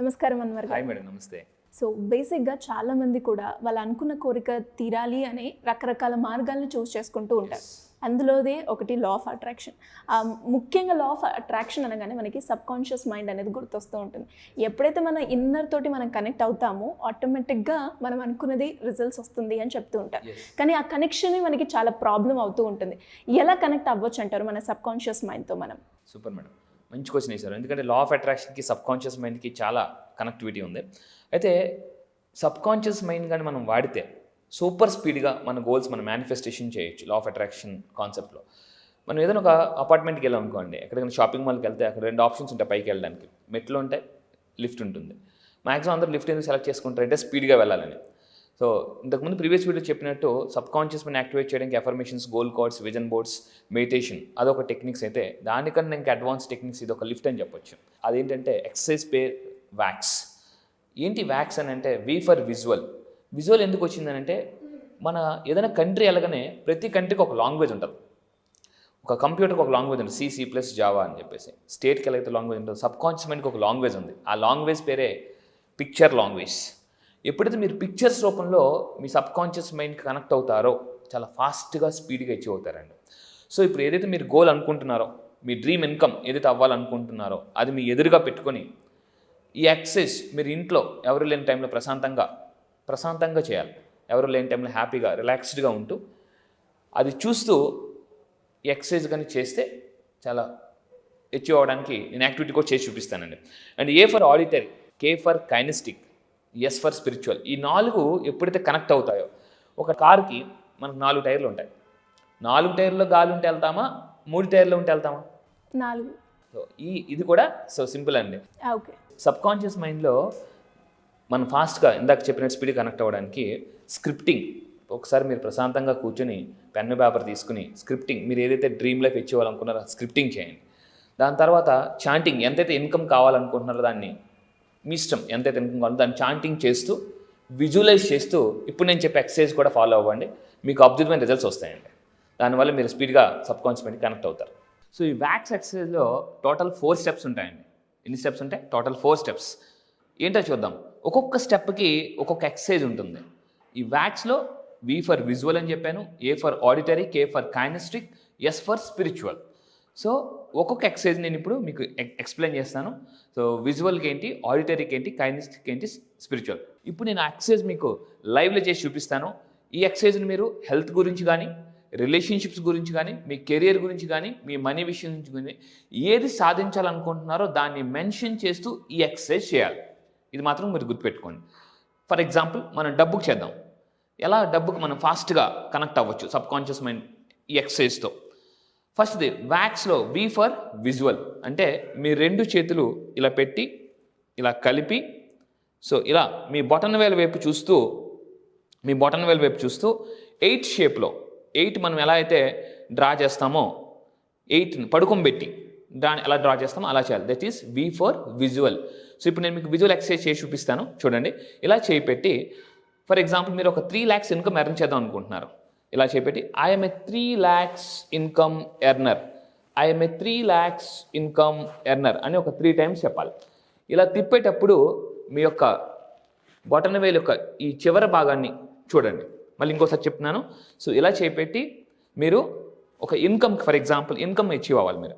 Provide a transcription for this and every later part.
నమస్కారం అన్వర్ హాయ్ గారు. మేడం, నమస్తే. సో బేసిక్గా చాలామంది కూడా వాళ్ళు అనుకున్న కోరిక తీరాలి అని రకరకాల మార్గాలను చూస్ చేసుకుంటూ ఉంటారు. అందులోదే ఒకటి లా ఆఫ్ అట్రాక్షన్. ముఖ్యంగా లా ఆఫ్ అట్రాక్షన్ అనగానే మనకి సబ్ కాన్షియస్ మైండ్ అనేది గుర్తొస్తూ ఉంటుంది. ఎప్పుడైతే మన ఇన్నర్ తోటి మనం కనెక్ట్ అవుతామో ఆటోమేటిక్గా మనం అనుకున్నది రిజల్ట్స్ వస్తుంది అని చెప్తూ ఉంటారు. కానీ ఆ కనెక్షన్ మనకి చాలా ప్రాబ్లం అవుతూ ఉంటుంది. ఎలా కనెక్ట్ అవ్వచ్చు అంటారు మన సబ్ కాన్షియస్ మైండ్తో మనం? సూపర్ మేడం, మంచి క్వశ్చన్ వేశారు. ఎందుకంటే లా ఆఫ్ అట్రాక్షన్కి సబ్ కాన్షియస్ మైండ్కి చాలా కనెక్టివిటీ ఉంది. అయితే సబ్ కాన్షియస్ మైండ్ కానీ మనం వాడితే సూపర్ స్పీడ్గా మన గోల్స్ మనం మేనిఫెస్టేషన్ చేయొచ్చు. లా ఆఫ్ అట్రాక్షన్ కాన్సెప్ట్లో మనం ఏదైనా ఒక అపార్ట్మెంట్కి వెళ్ళాం అనుకోండి, ఎక్కడికైనా షాపింగ్ మాల్కి వెళ్తే అక్కడ 2 ఆప్షన్స్ ఉంటాయి పైకి వెళ్ళడానికి. మెట్లు ఉంటాయి, లిఫ్ట్ ఉంటుంది. మ్యాక్సిమం అందరూ లిఫ్ట్ ఎందుకు సెలెక్ట్ చేసుకుంటారంటే స్పీడ్గా వెళ్ళాలని. సో ఇంతకుముందు ప్రీవియస్ వీడియో చెప్పినట్టు సబ్ కాన్షియస్ మైండ్ యాక్టివేట్ చేయడానికి affirmations, goal cards, vision boards, meditation అదొక టెక్నిక్స్ అయితే, దానికన్నా ఇంకా అడ్వాన్స్ టెక్నిక్స్ ఇది ఒక లిఫ్ట్ అని చెప్పొచ్చు. అదేంటంటే ఎక్సర్సైజ్ పేర్ వ్యాక్స్. ఏంటి వ్యాక్స్ అని అంటే వి ఫర్ విజువల్. విజువల్ ఎందుకు వచ్చిందనంటే మన ఏదైనా కంట్రీ వెళ్ళగానే ప్రతి కంట్రీకి ఒక లాంగ్వేజ్ ఉంటుంది. ఒక కంప్యూటర్కి ఒక లాంగ్వేజ్ ఉంటుంది, C++, జావా అని చెప్పేసి. స్టేట్కి వెళ్ళైతే లాంగ్వేజ్ ఉంటుంది, సబ్ కాన్షియస్ మైండ్కి ఒక లాంగ్వేజ్ ఉంది. ఆ లాంగ్వేజ్ పేరే పిక్చర్ లాంగ్వేజ్. ఎప్పుడైతే మీరు పిక్చర్స్ రూపంలో మీ సబ్ కాన్షియస్ మైండ్కి కనెక్ట్ అవుతారో చాలా ఫాస్ట్గా, స్పీడ్గా అచీవ్ అవుతారండి. సో ఇప్పుడు ఏదైతే మీరు గోల్ అనుకుంటున్నారో, మీ డ్రీమ్ ఇన్కమ్ ఏదైతే అవ్వాలనుకుంటున్నారో అది మీ ఎదురుగా పెట్టుకొని ఈ ఎక్సర్సైజ్ మీరు ఇంట్లో ఎవరు లేని టైంలో ప్రశాంతంగా చేయాలి. ఎవరు లేని టైంలో హ్యాపీగా, రిలాక్స్డ్గా ఉంటూ అది చూస్తూ ఈ ఎక్సర్సైజ్ కానీ చేస్తే చాలా అచీవ్ అవ్వడానికి నేను యాక్టివిటీ కూడా చేసి చూపిస్తానండి. And A for auditory, K for kinaesthetic, S for spiritual. ఈ 4 ఎప్పుడైతే కనెక్ట్ అవుతాయో, ఒక కార్కి మనకు 4 టైర్లు ఉంటాయి. 4 టైర్లో గాలి ఉంటే వెళ్తామా, 3 టైర్లో ఉంటే వెళ్తామా? 4. సో ఇది కూడా సో సింపుల్ అండి. ఓకే. సబ్ కాన్షియస్ మైండ్లో మనం ఫాస్ట్గా ఇందాక చెప్పినట్టు స్పీడ్ కనెక్ట్ అవ్వడానికి స్క్రిప్టింగ్. ఒకసారి మీరు ప్రశాంతంగా కూర్చొని పెన్ను పేపర్ తీసుకుని స్క్రిప్టింగ్, మీరు ఏదైతే డ్రీమ్ లైఫ్ ఇచ్చేవాలనుకున్నారో స్క్రిప్టింగ్ చేయండి. దాని తర్వాత చాంటింగ్, ఎంతైతే ఇన్కమ్ కావాలనుకుంటున్నారో దాన్ని మీ ఇష్టం, ఎంతైతే ఇన్కమ్ కావాలో దాన్ని చాంటింగ్ చేస్తూ విజువలైజ్ చేస్తూ ఇప్పుడు నేను చెప్పే ఎక్సర్సైజ్ కూడా ఫాలో అవ్వండి. మీకు అద్భుతమైన రిజల్ట్స్ వస్తాయండి. దానివల్ల మీరు స్పీడ్గా సబ్ కాన్షియస్ మైండ్కి కనెక్ట్ అవుతారు. సో ఈ వ్యాక్స్ ఎక్సర్సైజ్లో టోటల్ 4 స్టెప్స్ ఉంటాయండి. ఎన్ని స్టెప్స్ ఉంటాయి? Total 4 steps. ఏంటో చూద్దాం. ఒక్కొక్క స్టెప్కి ఒక్కొక్క ఎక్సర్సైజ్ ఉంటుంది. ఈ వ్యాక్స్లో V ఫర్ విజువల్ అని చెప్పాను, A for auditory, K for kinaesthetic, S for spiritual. So ఒక్కొక్క ఎక్సర్సైజ్ నేను ఇప్పుడు మీకు ఎక్స్ప్లెయిన్ చేస్తాను. సో విజువల్కి ఏంటి, ఆడిటరీకి ఏంటి, కైనెస్టిక్ ఏంటి, స్పిరిచువల్. ఇప్పుడు నేను ఆ ఎక్సర్సైజ్ మీకు లైవ్లో చేసి చూపిస్తాను. ఈ ఎక్సర్సైజ్ని మీరు హెల్త్ గురించి కానీ, రిలేషన్షిప్స్ గురించి కానీ, మీ కెరియర్ గురించి కానీ, మీ మనీ విషయం గురించి కానీ ఏది సాధించాలనుకుంటున్నారో దాన్ని మెన్షన్ చేస్తూ ఈ ఎక్సర్సైజ్ చేయాలి. ఇది మాత్రం మీరు గుర్తుపెట్టుకోండి. ఫర్ ఎగ్జాంపుల్ మనం డబ్బుకు చేద్దాం. ఎలా డబ్బుకు మనం ఫాస్ట్గా కనెక్ట్ అవ్వచ్చు సబ్ కాన్షియస్ మైండ్ ఈ ఎక్సర్సైజ్తో? ఫస్ట్ది వ్యాక్స్లో V ఫర్ విజువల్ అంటే మీ 2 చేతులు ఇలా పెట్టి ఇలా కలిపి, సో ఇలా మీ బొటన్ వేలు వైపు చూస్తూ 8 షేప్లో, 8 మనం ఎలా అయితే డ్రా చేస్తామో 8ని పడుకోబెట్టి దాన్ని ఎలా డ్రా చేస్తామో అలా చేయాలి. That is V for visual. So ఇప్పుడు నేను మీకు విజువల్ ఎక్సర్సైజ్ చేసి చూపిస్తాను చూడండి. ఇలా చేయి పెట్టి, ఫర్ ఎగ్జాంపుల్ మీరు ఒక 3 lakhs ఇన్కమ్ ఎర్న్ చేద్దాం అనుకుంటున్నారు. ఇలా చేపెట్టి I'm a 3 lakhs income earner, I'm a 3 lakhs income earner అని ఒక 3 times చెప్పాలి. ఇలా తిప్పేటప్పుడు మీ యొక్క బొటన వేలు యొక్క ఈ చివరి భాగాన్ని చూడండి. మళ్ళీ ఇంకోసారి చెప్తున్నాను. సో ఇలా చేపెట్టి మీరు ఒక income, for example income achieve అవ్వాలి. మీరు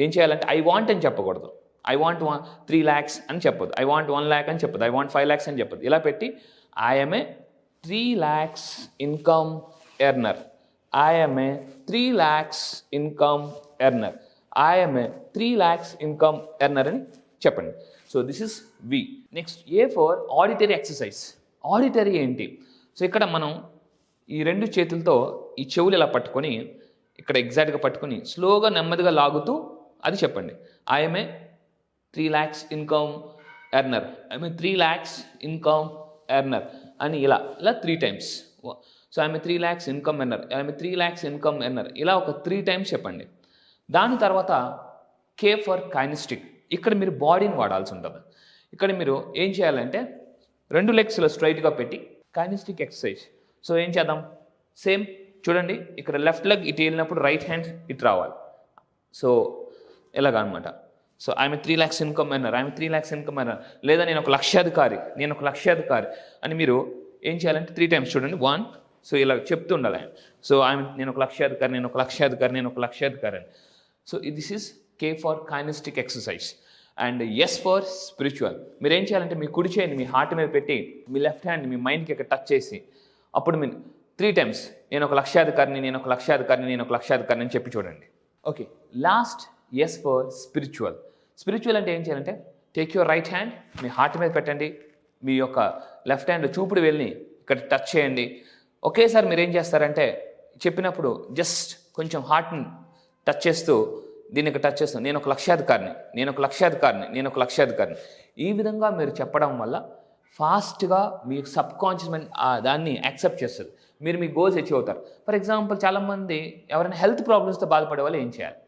ఏం చేయాలంటే ఐ వాంట్ అని చెప్పకూడదు. ఐ వాంట్ 3 lakhs అని చెప్పదు. ఐ వాంట్ 1 lakh అని చెప్పదు. ఐ వాంట్ 5 lakhs అని చెప్పదు. ఇలా పెట్టి I'm a 3 lakhs income earner, I'm a 3 lakhs income earner, I'm a 3 lakhs income earner అని చెప్పండి. So this is V. Next A for auditory exercise. Auditory ఏంటి? So ఇక్కడ మనం ఈ 2 చేతులతో ఈ చెవులు ఇలా పట్టుకొని, ఇక్కడ ఎగ్జాక్ట్గా పట్టుకొని స్లోగా నెమ్మదిగా లాగుతూ అది చెప్పండి. I'm a 3 lakhs income earner, I'm a 3 lakhs income earner అని ఇలా 3 times. So I'm a 3 lakhs income earner, I'm a 3 lakhs income earner ఇలా ఒక 3 times చెప్పండి. దాని తర్వాత K ఫర్ కైనెస్టిక్. ఇక్కడ మీరు బాడీని వాడాల్సి ఉంటుంది. ఇక్కడ మీరు ఏం చేయాలంటే 2 legs స్ట్రైట్గా పెట్టి కైనెస్టిక్ ఎక్సర్సైజ్. సో ఏం చేద్దాం, సేమ్ చూడండి. ఇక్కడ లెఫ్ట్ లెగ్ ఇటు వెళ్ళినప్పుడు రైట్ హ్యాండ్ ఇటు రావాలి. సో ఇలాగ అనమాట. So I'm 3 lakhs income earner, I'm 3 lakhs income earner, లేదా నేను ఒక లక్షాధికారి, నేను ఒక లక్షాధికారి అని మీరు ఏం చేయాలంటే 3 times చూడండి. 1, సో ఇలా చెప్తూ ఉండాలి. సో నేను ఒక లక్షాధికారి, నేను ఒక లక్షాధికారి, నేను ఒక లక్షాధికారి అని. So this is K for kinesthetic exercise and S for spiritual. మీరు ఏం చేయాలంటే మీ కుడి చేయండి మీ హార్ట్ మీద పెట్టి మీ లెఫ్ట్ హ్యాండ్ మీ మైండ్కి ఇక్కడ టచ్ చేసి అప్పుడు మీరు 3 times నేను ఒక లక్షాధికారిని, నేను ఒక లక్షాధికారిని, నేను ఒక లక్షాధికారిని అని చెప్పి చూడండి. Okay, last S for spiritual. Spiritual అంటే ఏం చేయాలంటే take your right hand me heart మీద పెట్టండి, మీ యొక్క లెఫ్ట్ హ్యాండ్ చూపుడు వెళ్ళి ఇక్కడ టచ్ చేయండి. ఒకేసారి మీరు ఏం చేస్తారంటే చెప్పినప్పుడు జస్ట్ కొంచెం హార్ట్ని టచ్ చేస్తూ దీన్ని ఇక్కడ టచ్ చేస్తాను, నేను ఒక లక్షాధికారిని, నేను ఒక లక్షాధికారిని, నేను ఒక లక్షాధికారిని. ఈ విధంగా మీరు చెప్పడం వల్ల ఫాస్ట్గా మీ సబ్ కాన్షియస్ మైండ్ దాన్ని యాక్సెప్ట్ చేస్తుంది, మీరు మీ గోల్స్ అచీవ్ అవుతారు. ఫర్ ఎగ్జాంపుల్ చాలామంది ఎవరైనా హెల్త్ ప్రాబ్లమ్స్తో బాధపడే వాళ్ళు ఏం చేయాలి?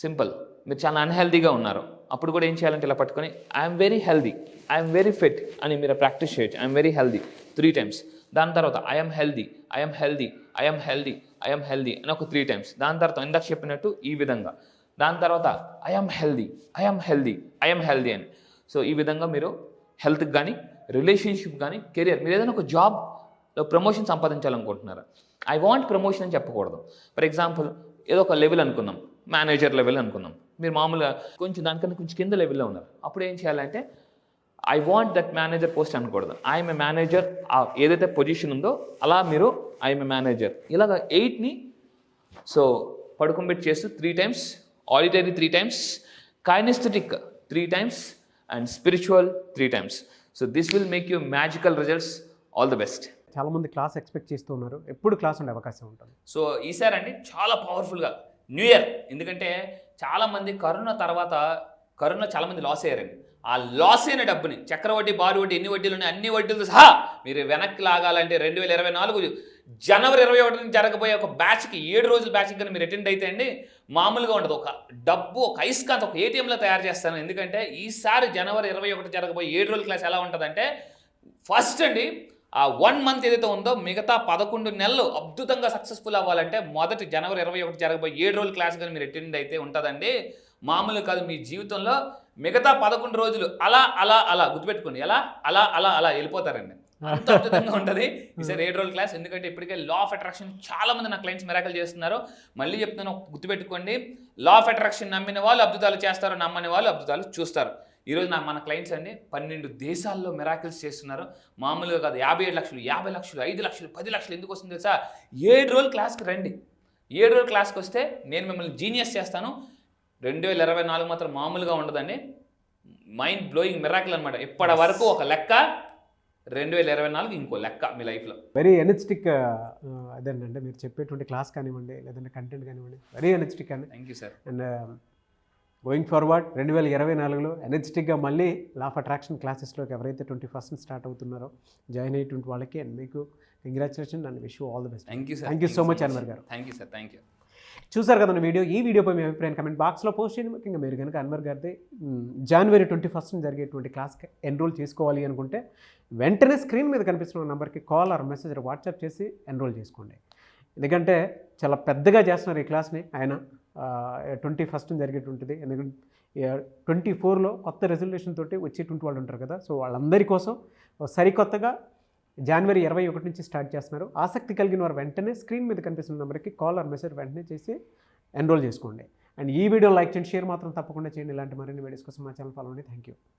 సింపుల్, మీరు చాలా అన్హెల్దీగా ఉన్నారు, అప్పుడు కూడా ఏం చేయాలంటే ఇలా పట్టుకొని I'm very healthy, I'm very fit అని మీరు ప్రాక్టీస్ చేయొచ్చు. I'm very healthy 3 times. దాని తర్వాత I'm healthy, I'm healthy, I'm healthy, I'm healthy అని ఒక 3 times. దాని తర్వాత ఇందాక చెప్పినట్టు ఈ విధంగా. దాని తర్వాత I'm healthy, I'm healthy, I'm healthy అని. సో ఈ విధంగా మీరు హెల్త్కి కానీ రిలేషన్షిప్ కానీ కెరియర్, మీరు ఏదైనా ఒక జాబ్లో ప్రమోషన్ సంపాదించాలనుకుంటున్నారా? ఐ వాంట్ ప్రమోషన్ అని చెప్పకూడదు. ఫర్ ఎగ్జాంపుల్ ఏదో ఒక లెవెల్ అనుకుందాం, మేనేజర్ లెవెల్ అనుకుందాం, మీరు మామూలుగా కొంచెం దానికన్నా కొంచెం కింద లెవెల్లో ఉన్నారు, అప్పుడు ఏం చేయాలంటే I want that manager post అనకూడదు, ఐఎమ్ ఏ మేనేజర్. ఏదైతే పొజిషన్ ఉందో అలా మీరు ఐఎమ్ ఏ మేనేజర్ ఇలాగ 8ని సో పడుకోబెట్టి చేస్తూ 3 times, auditory 3 times, kinesthetic 3 times and spiritual 3 times. So this will make you magical results. All the best. చాలామంది class expect చేస్తూ ఉన్నారు, ఎప్పుడు క్లాస్ ఉండే అవకాశం ఉంటుంది? సో ఈసారి అండి చాలా పవర్ఫుల్గా న్యూ ఇయర్, ఎందుకంటే చాలామంది కరోనా తర్వాత కరోనా చాలామంది లాస్ అయ్యారండి. ఆ లాస్ అయిన డబ్బుని చక్రవడ్డీ, బారు వడ్డీ, ఎన్ని వడ్డీలు ఉన్నాయి అన్ని వడ్డీలతో సహా మీరు వెనక్కి లాగాలంటే 2024 జనవరి 21 జరగబోయే ఒక బ్యాచ్కి 7 రోజుల బ్యాచ్కి కానీ మీరు అటెండ్ అయితే అండి మామూలుగా ఉండదు. ఒక డబ్బు, ఒక ఐస్కాంత్, ఒక ఏటీఎంలో తయారు చేస్తాను. ఎందుకంటే ఈసారి జనవరి 21 జరగబోయే 7 రోజుల క్లాస్ ఎలా ఉంటుందంటే ఫస్ట్ అండి ఆ 1 month ఏదైతే ఉందో మిగతా 11 నెలలు అద్భుతంగా సక్సెస్ఫుల్ అవ్వాలంటే మొదటి జనవరి 21 జరగబోయే 7 రోజుల క్లాస్ కానీ మీరు అటెండ్ అయితే ఉంటుందండి. మామూలు కాదు, మీ జీవితంలో మిగతా 11 రోజులు అలా అలా అలా గుర్తుపెట్టుకోండి, ఎలా అలా అలా అలా వెళ్ళిపోతారండి. అంత అద్భుతంగా ఉంటుంది ఈసారి 7 రోజుల క్లాస్. ఎందుకంటే ఇప్పటికే లా ఆఫ్ అట్రాక్షన్ చాలా మంది నా క్లయింట్స్ మిరాకల్ చేస్తున్నారు. మళ్ళీ చెప్తున్నాను, గుర్తుపెట్టుకోండి, లా ఆఫ్ అట్రాక్షన్ నమ్మిన వాళ్ళు అద్భుతాలు చేస్తారు, నమ్మని వాళ్ళు అద్భుతాలు చూస్తారు. ఈరోజు మన క్లయింట్స్ అండి 12 దేశాల్లో మిరాకిల్స్ చేస్తున్నారు. మామూలుగా కాదు, 57 లక్షలు, 50 లక్షలు, 5 లక్షలు, 10 లక్షలు ఎందుకు వస్తుంది తెలుసా? 7 రోజుల క్లాస్కి రండి. 7 రోజుల క్లాస్కి వస్తే నేను మిమ్మల్ని జీనియస్ చేస్తాను. 2024 మాత్రం మామూలుగా ఉండదండి, మైండ్ బ్లోయింగ్ మిరాకిల్ అనమాట. ఇప్పటి వరకు ఒక లెక్క, 2024 ఇంకో లెక్క మీ లైఫ్లో. వెరీ ఎనర్జెటిక్ అదేనంటే మీరు చెప్పేటువంటి క్లాస్ కానివ్వండి, లేదంటే కంటెంట్ కానివ్వండి, వెరీ ఎనర్జెటిక్ అండి. Thank you sir. And going forward 2024లో ఎనర్జెటిక్గా మళ్ళీ లా ఆఫ్ అట్రాక్షన్ క్లాసెస్లోకి ఎవరైతే 21st స్టార్ట్ అవుతున్నారో జాయిన్ అయ్యేటువంటి వాళ్ళకి అండ్ మీకు congratulation and wish you all the best. Thank you sir. Thank you so much Anwar గారు. Thank you sir. Thank you. చూసారు కదా ఈ వీడియోపై మీ అభిప్రాయం కమెంట్ బాక్స్లో పోస్ట్ చేయండి. ముఖ్యంగా మీరు కనుక అన్వర్ గారిది జనవరి 21 జరిగేటువంటి క్లాస్కి ఎన్రోల్ చేసుకోవాలి అనుకుంటే వెంటనే స్క్రీన్ మీద కనిపిస్తున్న నెంబర్కి కాల్ ఆర్ మెసేజ్ వాట్సాప్ చేసి ఎన్రోల్ చేసుకోండి. ఎందుకంటే చాలా పెద్దగా చేస్తున్నారు ఈ క్లాస్ని. ఆయన 21 జరిగేటువంటిది. ఎందుకంటే 24లో కొత్త రెజల్యూషన్ తోటి వచ్చేటువంటి వాళ్ళు ఉంటారు కదా, సో వాళ్ళందరి కోసం సరికొత్తగా జనవరి 21 నుంచి స్టార్ట్ చేస్తున్నారు. ఆసక్తి కలిగిన వారు వెంటనే స్క్రీన్ మీద కనిపిస్తున్న నెంబర్కి కాల్ ఆర్ మెసేజ్ వెంటనే చేసి ఎన్రోల్ చేసుకోండి. అండ్ ఈ వీడియో లైక్ చేయండి, షేర్ మాత్రం తప్పకుండా చేయండి. ఇలాంటి మరిన్ని వీడియోస్ కోసం మా ఛానల్ ఫాలో అవ్వండి. Thank you.